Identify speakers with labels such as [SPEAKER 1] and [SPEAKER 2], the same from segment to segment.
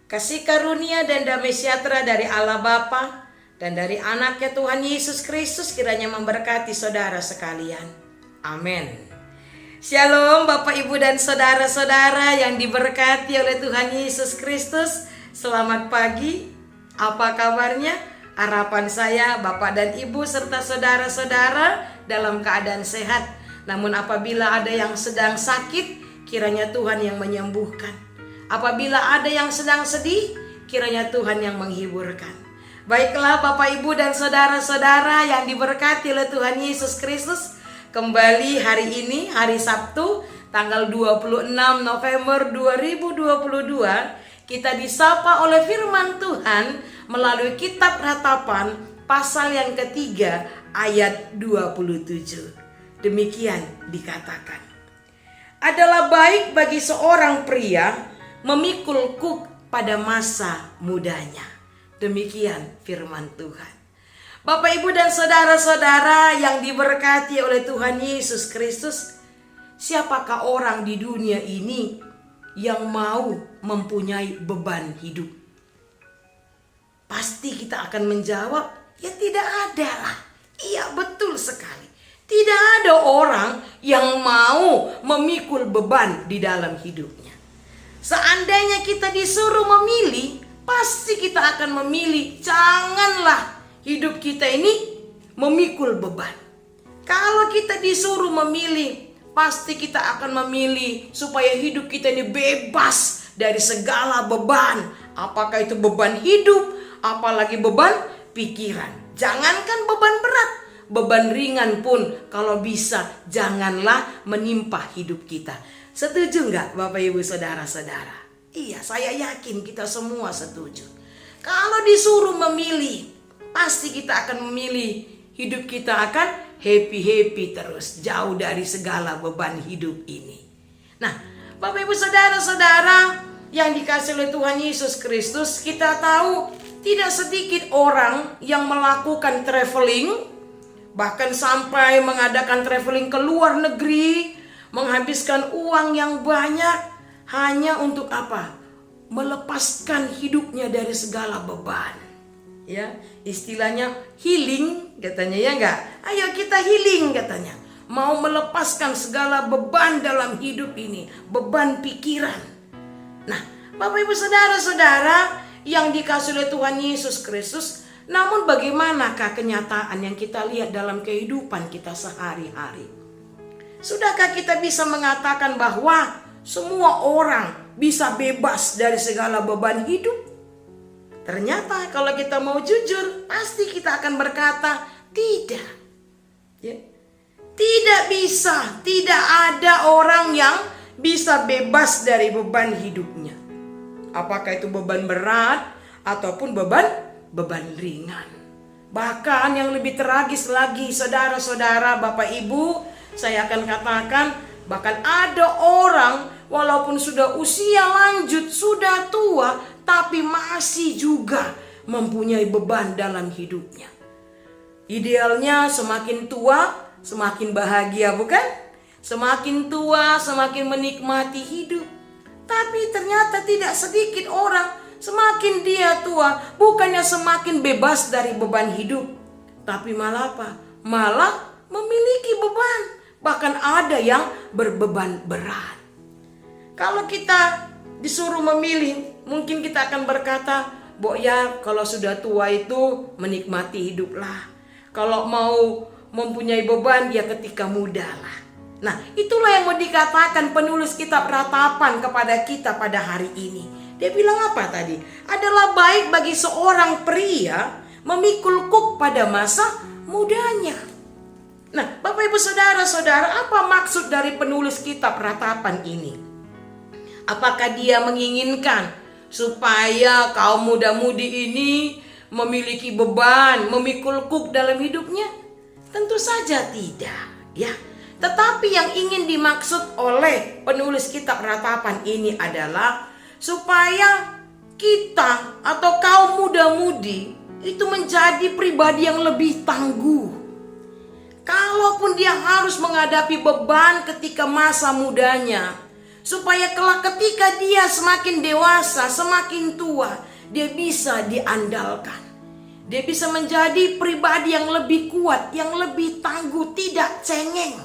[SPEAKER 1] Kasih karunia dan damai sejahtera dari Allah Bapa dan dari anaknya Tuhan Yesus Kristus kiranya memberkati saudara sekalian. Amin. Shalom Bapak Ibu dan saudara-saudara yang diberkati oleh Tuhan Yesus Kristus. Selamat pagi. Apa kabarnya? Harapan saya Bapak dan Ibu serta saudara-saudara dalam keadaan sehat. Namun apabila ada yang sedang sakit, kiranya Tuhan yang menyembuhkan. Apabila ada yang sedang sedih, kiranya Tuhan yang menghiburkan. Baiklah Bapak Ibu dan saudara-saudara yang diberkati oleh Tuhan Yesus Kristus, kembali hari ini, hari Sabtu, tanggal 26 November 2022, kita disapa oleh firman Tuhan melalui kitab Ratapan pasal yang ketiga ayat 27. Demikian dikatakan. Adalah baik bagi seorang pria memikul kuk pada masa mudanya. Demikian firman Tuhan. Bapak Ibu dan saudara-saudara yang diberkati oleh Tuhan Yesus Kristus, siapakah orang di dunia ini yang mau mempunyai beban hidup? Pasti kita akan menjawab, ya tidak ada lah. Iya, betul sekali. Tidak ada orang yang mau memikul beban di dalam hidupnya. Seandainya kita disuruh memilih, pasti kita akan memilih janganlah hidup kita ini memikul beban. Kalau kita disuruh memilih, pasti kita akan memilih supaya hidup kita ini bebas dari segala beban. Apakah itu beban hidup, apalagi beban pikiran. Jangankan beban berat, beban ringan pun kalau bisa janganlah menimpa hidup kita. Setuju nggak Bapak Ibu Saudara-saudara? Iya, saya yakin kita semua setuju. Kalau disuruh memilih, pasti kita akan memilih hidup kita akan happy-happy terus, jauh dari segala beban hidup ini. Nah, Bapak Ibu Saudara-saudara yang dikasihi oleh Tuhan Yesus Kristus, kita tahu tidak sedikit orang yang melakukan traveling, bahkan sampai mengadakan traveling ke luar negeri, menghabiskan uang yang banyak hanya untuk apa? Melepaskan hidupnya dari segala beban. Ya, istilahnya healing katanya, ya enggak? Ayo kita healing katanya. Mau melepaskan segala beban dalam hidup ini, beban pikiran. Nah, Bapak Ibu Saudara-saudara yang dikasihi oleh Tuhan Yesus Kristus, namun bagaimanakah kenyataan yang kita lihat dalam kehidupan kita sehari-hari? Sudahkah kita bisa mengatakan bahwa semua orang bisa bebas dari segala beban hidup? Ternyata kalau kita mau jujur, pasti kita akan berkata tidak. Ya. Tidak bisa, tidak ada orang yang bisa bebas dari beban hidupnya. Apakah itu beban berat ataupun beban ringan. Bahkan yang lebih tragis lagi, saudara-saudara, Bapak Ibu, saya akan katakan bahkan ada orang walaupun sudah usia lanjut, sudah tua, tapi masih juga mempunyai beban dalam hidupnya. Idealnya semakin tua, semakin bahagia, bukan? Semakin tua, semakin menikmati hidup. Tapi ternyata tidak sedikit orang, semakin dia tua, bukannya semakin bebas dari beban hidup, tapi malah apa? Malah memiliki beban. Bahkan ada yang berbeban berat. Kalau kita disuruh memilih, mungkin kita akan berkata, ya kalau sudah tua itu menikmati hiduplah. Kalau mau mempunyai beban, ya ketika muda lah. Nah, itulah yang mau dikatakan penulis kitab Ratapan kepada kita pada hari ini. Dia bilang apa tadi? Adalah baik bagi seorang pria memikul kuk pada masa mudanya. Nah, Bapak Ibu Saudara-saudara, apa maksud dari penulis kitab Ratapan ini? Apakah dia menginginkan supaya kaum muda-mudi ini memiliki beban, memikul kuk dalam hidupnya? Tentu saja tidak, ya. Tetapi yang ingin dimaksud oleh penulis kitab Ratapan ini adalah supaya kita atau kaum muda-mudi itu menjadi pribadi yang lebih tangguh. Kalaupun dia harus menghadapi beban ketika masa mudanya, supaya kelak ketika dia semakin dewasa, semakin tua, dia bisa diandalkan. Dia bisa menjadi pribadi yang lebih kuat, yang lebih tangguh, tidak cengeng.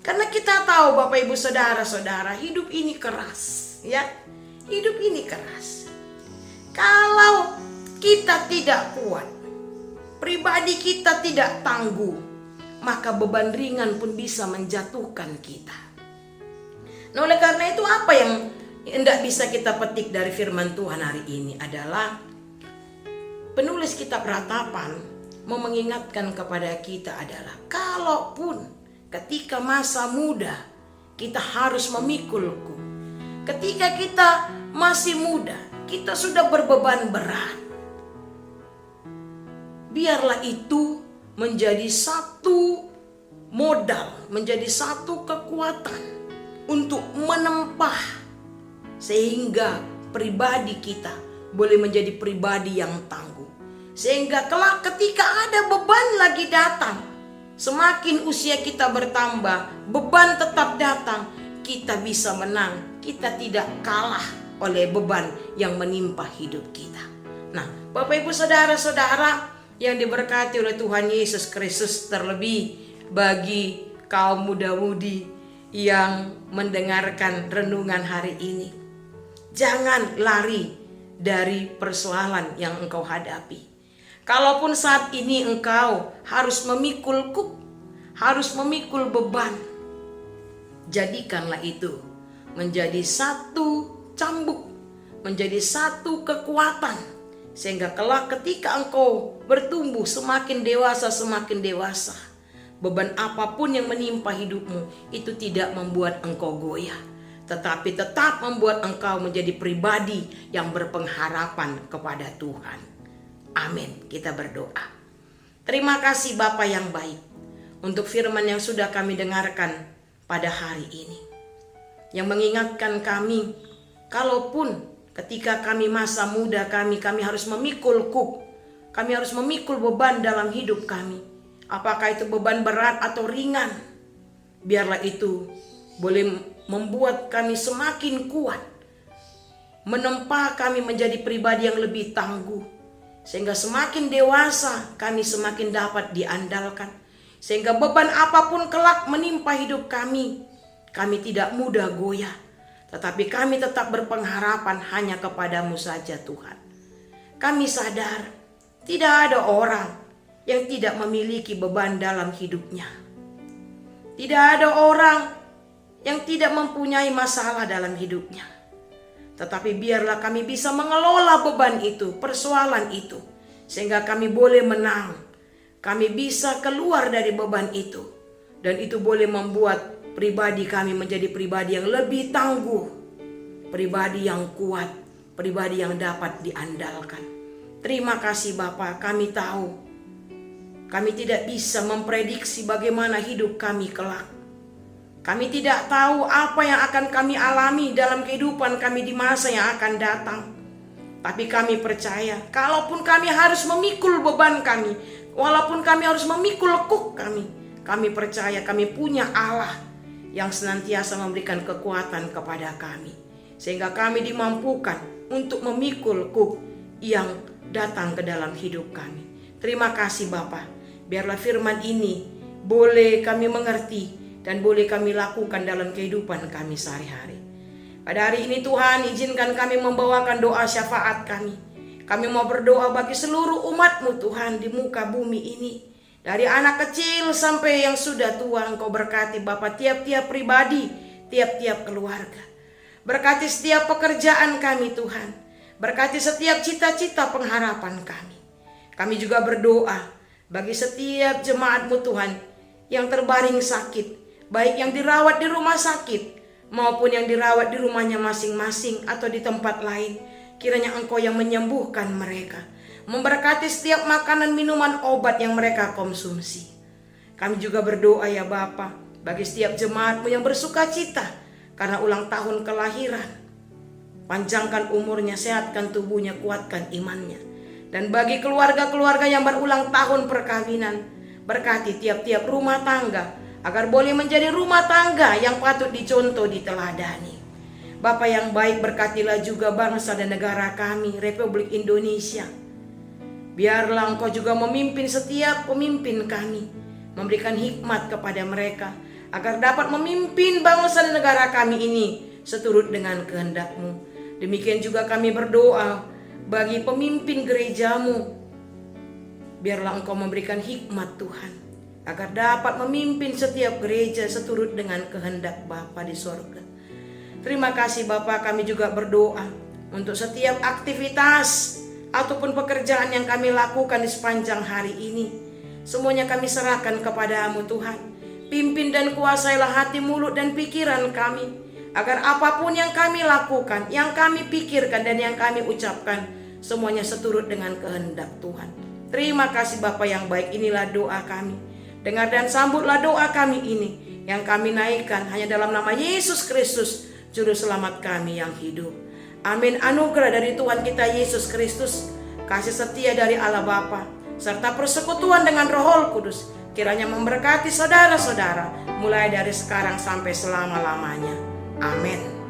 [SPEAKER 1] Karena kita tahu Bapak Ibu Saudara-saudara, hidup ini keras, ya. Hidup ini keras. Kalau kita tidak kuat, pribadi kita tidak tangguh, maka beban ringan pun bisa menjatuhkan kita. Nah, oleh karena itu apa yang hendak bisa kita petik dari firman Tuhan hari ini adalah penulis kitab Ratapan mau mengingatkan kepada kita adalah kalaupun ketika masa muda kita harus memikul kuk. Ketika kita masih muda, kita sudah berbeban berat. Biarlah itu menjadi satu modal, menjadi satu kekuatan untuk menempah sehingga pribadi kita boleh menjadi pribadi yang tangguh. Sehingga kelak ketika ada beban lagi datang, semakin usia kita bertambah, beban tetap datang, kita bisa menang. Kita tidak kalah oleh beban yang menimpa hidup kita. Nah, Bapak Ibu Saudara-saudara yang diberkati oleh Tuhan Yesus Kristus, terlebih bagi kaum muda-mudi yang mendengarkan renungan hari ini, jangan lari dari persoalan yang engkau hadapi. Kalaupun saat ini engkau harus memikul kuk, harus memikul beban, jadikanlah itu menjadi satu cambuk, menjadi satu kekuatan, sehingga kelak ketika engkau bertumbuh semakin dewasa, beban apapun yang menimpa hidupmu itu tidak membuat engkau goyah, tetapi tetap membuat engkau menjadi pribadi yang berpengharapan kepada Tuhan. Amin. Kita berdoa. Terima kasih Bapa yang baik untuk firman yang sudah kami dengarkan pada hari ini, yang mengingatkan kami kalaupun ketika kami masa muda kami harus memikul kuk, kami harus memikul beban dalam hidup kami. Apakah itu beban berat atau ringan, biarlah itu boleh membuat kami semakin kuat, menempa kami menjadi pribadi yang lebih tangguh, sehingga semakin dewasa kami semakin dapat diandalkan, sehingga beban apapun kelak menimpa hidup kami tidak mudah goyah, tetapi kami tetap berpengharapan hanya kepadamu saja Tuhan. Kami sadar tidak ada orang yang tidak memiliki beban dalam hidupnya. Tidak ada orang yang tidak mempunyai masalah dalam hidupnya. Tetapi biarlah kami bisa mengelola beban itu, persoalan itu, sehingga kami boleh menang. Kami bisa keluar dari beban itu, dan itu boleh membuat pribadi kami menjadi pribadi yang lebih tangguh, pribadi yang kuat, pribadi yang dapat diandalkan. Terima kasih Bapa, kami tahu kami tidak bisa memprediksi bagaimana hidup kami kelak. Kami tidak tahu apa yang akan kami alami dalam kehidupan kami di masa yang akan datang. Tapi kami percaya, kalaupun kami harus memikul beban kami, walaupun kami harus memikul kuk kami percaya kami punya Allah yang senantiasa memberikan kekuatan kepada kami, sehingga kami dimampukan untuk memikul kuk yang datang ke dalam hidup kami. Terima kasih Bapa, biarlah firman ini boleh kami mengerti dan boleh kami lakukan dalam kehidupan kami sehari-hari. Pada hari ini Tuhan, izinkan kami membawakan doa syafaat kami. Kami mau berdoa bagi seluruh umat-Mu Tuhan di muka bumi ini. Dari anak kecil sampai yang sudah tua, Engkau berkati Bapa tiap-tiap pribadi, tiap-tiap keluarga. Berkati setiap pekerjaan kami Tuhan. Berkati setiap cita-cita pengharapan kami. Kami juga berdoa bagi setiap jemaat-Mu Tuhan yang terbaring sakit, baik yang dirawat di rumah sakit maupun yang dirawat di rumahnya masing-masing atau di tempat lain. Kiranya Engkau yang menyembuhkan mereka, memberkati setiap makanan, minuman, obat yang mereka konsumsi. Kami juga berdoa ya Bapa bagi setiap jemaat-Mu yang bersuka cita karena ulang tahun kelahiran. Panjangkan umurnya, sehatkan tubuhnya, kuatkan imannya. Dan bagi keluarga-keluarga yang berulang tahun perkawinan, berkati tiap-tiap rumah tangga agar boleh menjadi rumah tangga yang patut dicontoh, diteladani. Bapa yang baik, berkatilah juga bangsa dan negara kami, Republik Indonesia. Biarlah Engkau juga memimpin setiap pemimpin kami, memberikan hikmat kepada mereka, agar dapat memimpin bangsa dan negara kami ini seturut dengan kehendak-Mu. Demikian juga kami berdoa bagi pemimpin gereja-Mu. Biarlah Engkau memberikan hikmat Tuhan, agar dapat memimpin setiap gereja seturut dengan kehendak Bapa di sorga. Terima kasih Bapa, kami juga berdoa untuk setiap aktivitas ataupun pekerjaan yang kami lakukan di sepanjang hari ini. Semuanya kami serahkan kepada-Mu Tuhan. Pimpin dan kuasailah hati, mulut dan pikiran kami, agar apapun yang kami lakukan, yang kami pikirkan dan yang kami ucapkan, semuanya seturut dengan kehendak Tuhan. Terima kasih Bapa yang baik, inilah doa kami. Dengar dan sambutlah doa kami ini, yang kami naikkan hanya dalam nama Yesus Kristus, Juru Selamat kami yang hidup. Amin. Anugerah dari Tuhan kita Yesus Kristus, kasih setia dari Allah Bapa, serta persekutuan dengan Roh Kudus, kiranya memberkati saudara-saudara mulai dari sekarang sampai selama-lamanya. Amin.